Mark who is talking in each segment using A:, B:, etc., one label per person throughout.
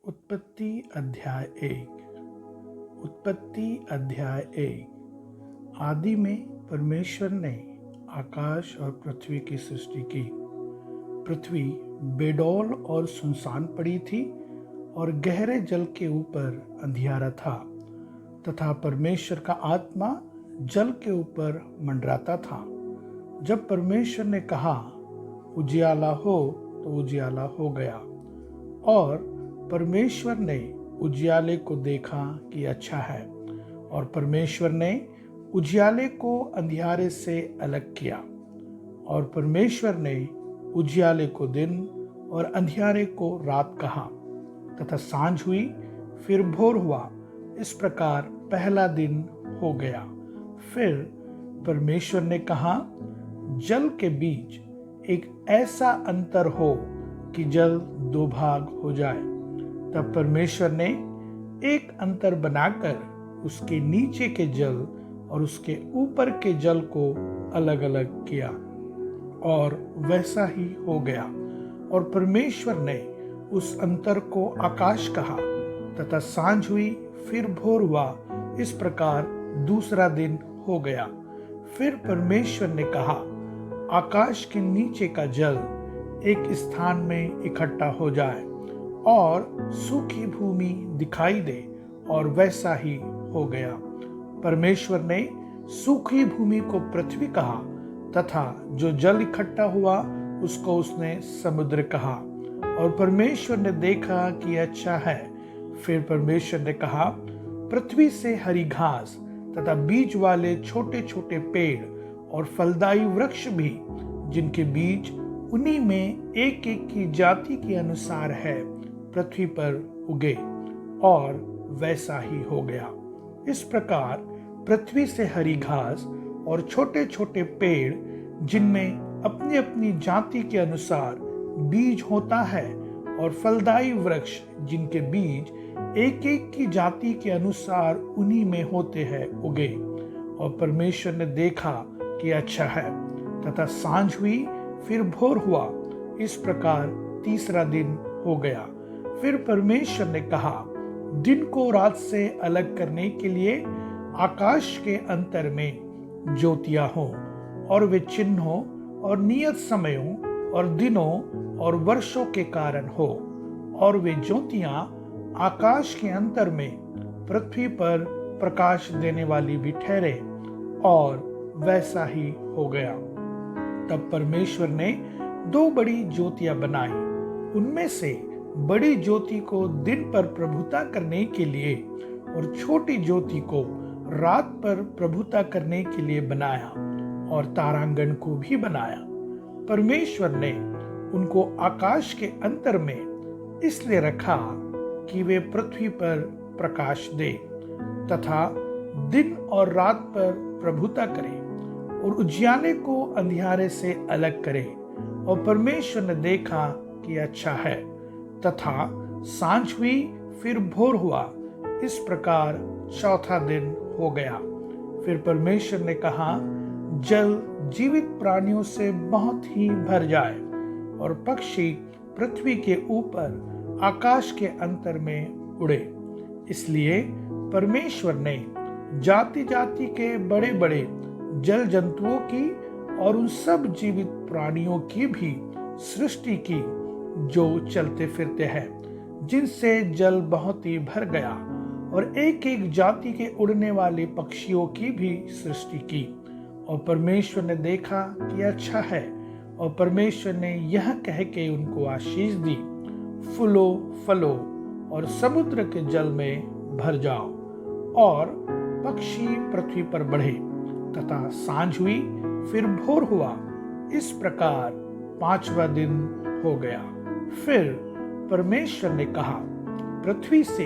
A: उत्पत्ति अध्याय 1। उत्पत्ति अध्याय 1। आदि में परमेश्वर ने आकाश और पृथ्वी की सृष्टि की। पृथ्वी बेडौल और सुनसान पड़ी थी और गहरे जल के ऊपर अंधियारा था, तथा परमेश्वर का आत्मा जल के ऊपर मंडराता था। जब परमेश्वर ने कहा उजियाला हो, तो उजियाला हो गया। और परमेश्वर ने उजियाले को देखा कि अच्छा है, और परमेश्वर ने उजियाले को अंधियारे से अलग किया। और परमेश्वर ने उजियाले को दिन और अंधियारे को रात कहा, तथा सांझ हुई फिर भोर हुआ। इस प्रकार पहला दिन हो गया। फिर परमेश्वर ने कहा, जल के बीच एक ऐसा अंतर हो कि जल दो भाग हो जाए। तब परमेश्वर ने एक अंतर बनाकर उसके नीचे के जल और उसके ऊपर के जल को अलग अलग किया, और वैसा ही हो गया। और परमेश्वर ने उस अंतर को आकाश कहा, तथा सांझ हुई फिर भोर हुआ। इस प्रकार दूसरा दिन हो गया। फिर परमेश्वर ने कहा, आकाश के नीचे का जल एक स्थान में इकट्ठा हो जाए और सूखी भूमि दिखाई दे, और वैसा ही हो गया। परमेश्वर ने सूखी भूमि को पृथ्वी कहा, तथा जो जल इकट्ठा हुआ उसको उसने समुद्र कहा। और परमेश्वर ने देखा कि अच्छा है। फिर परमेश्वर ने कहा, पृथ्वी से हरी घास तथा बीज वाले छोटे छोटे पेड़ और फलदायी वृक्ष भी, जिनके बीज उन्हीं में एक एक की जाति के अनुसार है, पृथ्वी पर उगे, और वैसा ही हो गया। इस प्रकार पृथ्वी से हरी घास और छोटे छोटे पेड़, जिनमें अपनी अपनी जाति के अनुसार बीज होता है, और फलदायी वृक्ष, जिनके बीज एक एक की जाति के अनुसार उन्हीं में होते हैं, उगे। और परमेश्वर ने देखा कि अच्छा है। तथा सांझ हुई फिर भोर हुआ। इस प्रकार तीसरा दिन हो गया। फिर परमेश्वर ने कहा, दिन को रात से अलग करने के लिए आकाश के अंतर में ज्योतियां हों, और वे चिन्हों और नियत समयों और दिनों और वर्षों के कारण हो। और वे ज्योतियां आकाश के अंतर में पृथ्वी पर प्रकाश देने वाली भी ठहरे, और वैसा ही हो गया। तब परमेश्वर ने दो बड़ी ज्योतियां बनाई। उनमें से बड़ी ज्योति को दिन पर प्रभुता करने के लिए, और छोटी ज्योति को रात पर प्रभुता करने के लिए बनाया, और तारांगण को भी बनाया। परमेश्वर ने उनको आकाश के अंतर में इसलिए रखा कि वे पृथ्वी पर प्रकाश दे, तथा दिन और रात पर प्रभुता करें, और उजियाले को अंधियारे से अलग करे। और परमेश्वर ने देखा कि अच्छा है। तथा सांझ हुई फिर भोर हुआ। इस प्रकार चौथा दिन हो गया। फिर परमेश्वर ने कहा, जल जीवित प्राणियों से बहुत ही भर जाए, और पक्षी पृथ्वी के ऊपर आकाश के अंतर में उड़े। इसलिए परमेश्वर ने जाति जाति के बड़े बड़े जल जंतुओं की और उन सब जीवित प्राणियों की भी सृष्टि की, जो चलते फिरते हैं, जिनसे जल बहुत ही भर गया। और एक एक जाति के उड़ने वाले पक्षियों की भी सृष्टि की। और परमेश्वर ने देखा कि अच्छा है। और परमेश्वर ने यह कह के उनको आशीष दी, फूलो फलो और समुद्र के जल में भर जाओ, और पक्षी पृथ्वी पर बढ़े। तथा सांझ हुई फिर भोर हुआ। इस प्रकार पांचवा दिन हो गया। फिर परमेश्वर ने कहा, पृथ्वी से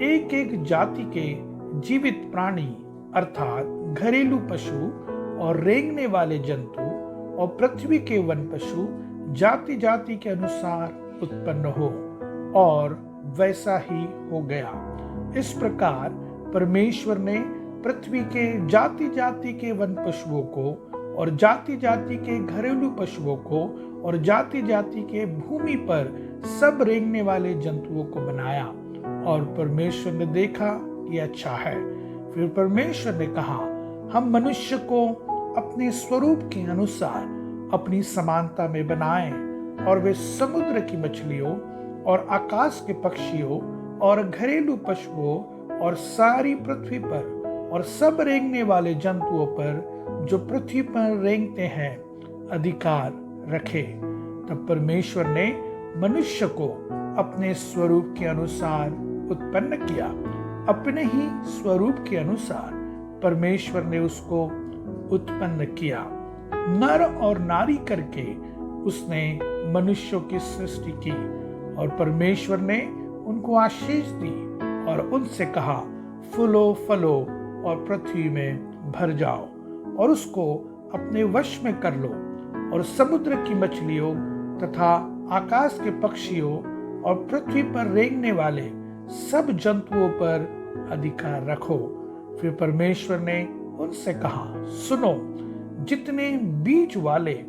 A: एक एक जाति के जीवित प्राणी, अर्थात घरेलू पशु और रेंगने वाले जंतु, और पृथ्वी के वन पशु जाति जाति के अनुसार उत्पन्न हो, और वैसा ही हो गया। इस प्रकार परमेश्वर ने पृथ्वी के जाति जाति के वन पशुओं को और जाति जाति के घरेलू पशुओं को और जाति जाति के भूमि पर सब रेंगने वाले जंतुओं को बनाया। और परमेश्वर ने देखा कि अच्छा है। फिर परमेश्वर ने कहा, हम मनुष्य को अपने स्वरूप के अनुसार अपनी समानता में बनाएं और वे समुद्र की मछलियों और आकाश के पक्षियों और घरेलू पशुओं और सारी पृथ्वी पर और सब रेंगने वाले जंतुओं पर जो पृथ्वी पर रेंगते हैं अधिकार रखे। तब परमेश्वर ने मनुष्य को अपने स्वरूप के अनुसार उत्पन्न किया। अपने ही स्वरूप के अनुसार परमेश्वर ने उसको उत्पन्न किया। नर और नारी करके उसने मनुष्यों की सृष्टि की। और परमेश्वर ने उनको आशीष दी और उनसे कहा, फूलो फलो और पृथ्वी में भर जाओ और उसको अपने वश में कर लो और समुद्र की मछलियों तथा आकाश के पक्षियों और पृथ्वी पर रेंगने वाले सब जंतुओं पर अधिकार रखो। फिर परमेश्वर ने उनसे कहा, सुनो, जितने बीज वाले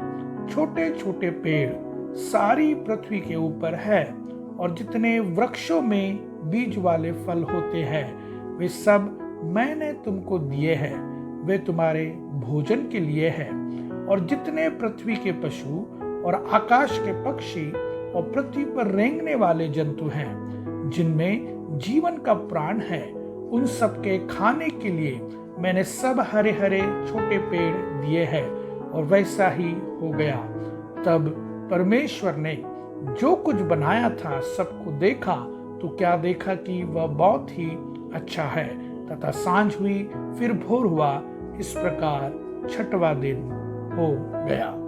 A: छोटे छोटे पेड़ सारी पृथ्वी के ऊपर है और जितने वृक्षों में बीज वाले फल होते हैं वे सब मैंने तुमको दिए हैं, वे तुम्हारे भोजन के लिए हैं। और जितने पृथ्वी के पशु और आकाश के पक्षी और पृथ्वी पर रेंगने वाले जंतु हैं जिनमें जीवन का प्राण है, उन सब के खाने के लिए मैंने सब हरे हरे छोटे पेड़ दिए हैं। और वैसा ही हो गया। तब परमेश्वर ने जो कुछ बनाया था सबको देखा तो क्या देखा कि वह बहुत ही अच्छा है। तथा सांझ हुई, फिर भोर हुआ, इस प्रकार छठवां दिन हो गया।